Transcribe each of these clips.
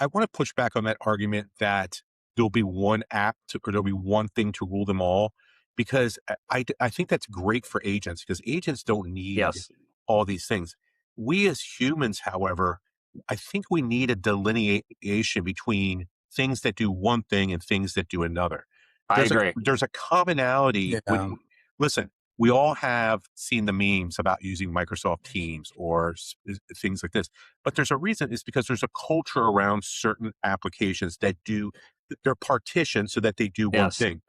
I want to push back on that argument that there'll be one app or there'll be one thing to rule them all, because I think that's great for agents, because agents don't need Yes. all these things. We as humans, however, I think we need a delineation between things that do one thing and things that do another. I agree. There's a commonality. Yeah. Listen, we all have seen the memes about using Microsoft Teams or things like this, but there's a reason. It's because there's a culture around certain applications that they're partitioned so that they do one Yes. thing.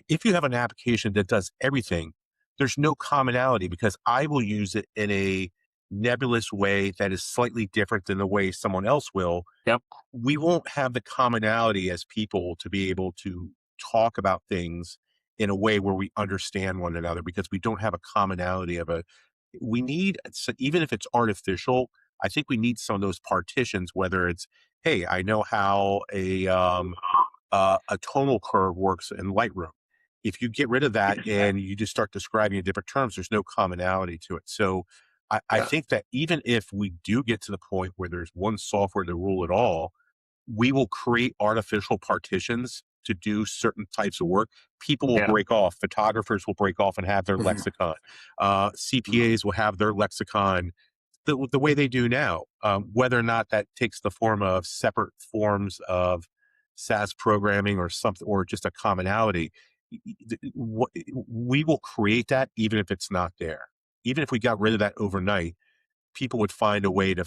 If you have an application that does everything, there's no commonality, because I will use it in a nebulous way that is slightly different than the way someone else will. Yep. We won't have the commonality as people to be able to talk about things in a way where we understand one another, because we don't have a commonality we need, even if it's artificial, I think we need some of those partitions, whether it's, hey, I know how a tonal curve works in Lightroom. If you get rid of that and you just start describing in different terms, there's no commonality to it. So I think that even if we do get to the point where there's one software to rule it all, we will create artificial partitions to do certain types of work. People will break off. Photographers will break off and have their lexicon. CPAs will have their lexicon the way they do now. Whether or not that takes the form of separate forms of SAS programming or something, or just a commonality, we will create that even if it's not there. Even if we got rid of that overnight, people would find a way to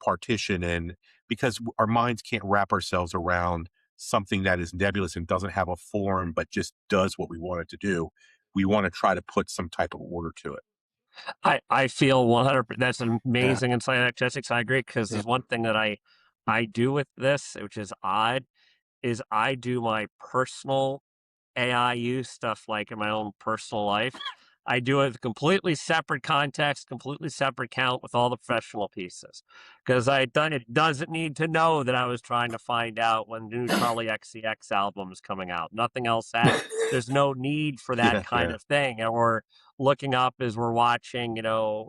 partition, and because our minds can't wrap ourselves around something that is nebulous and doesn't have a form but just does what we want it to do, we want to try to put some type of order to it. I feel 100%. That's an amazing insight, Jesse. I agree, because there's one thing that I do with this, which is odd, is I do my personal AI use stuff like in my own personal life. I do it with completely separate context, completely separate count with all the professional pieces, because it doesn't need to know that I was trying to find out when the new Charlie XCX album is coming out. Nothing else there's no need for that kind of thing. And we're looking up as we're watching,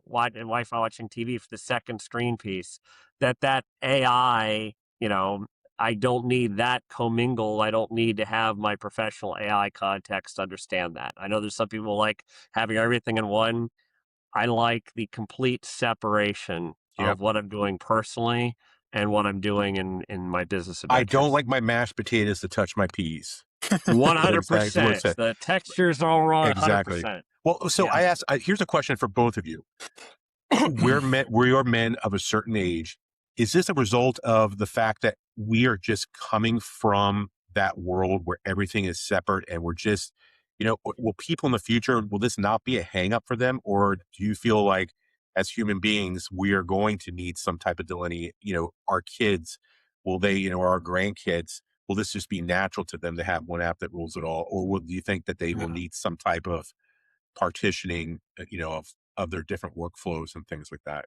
wife and I watching TV for the second screen piece, that AI, I don't need that commingle. I don't need to have my professional AI context to understand that. I know there's some people like having everything in one. I like the complete separation of what I'm doing personally and what I'm doing in my business adventures. I don't like my mashed potatoes to touch my peas. 100%. The textures are all wrong. Exactly. 100%. Well, so here's a question for both of you. We're men of a certain age. Is this a result of the fact that we are just coming from that world where everything is separate, and we're just, will people in the future, will this not be a hang up for them? Or do you feel like as human beings, we are going to need some type of delineation? Our kids, will they, or our grandkids, will this just be natural to them to have one app that rules it all? Or do you think that they will need some type of partitioning, of their different workflows and things like that?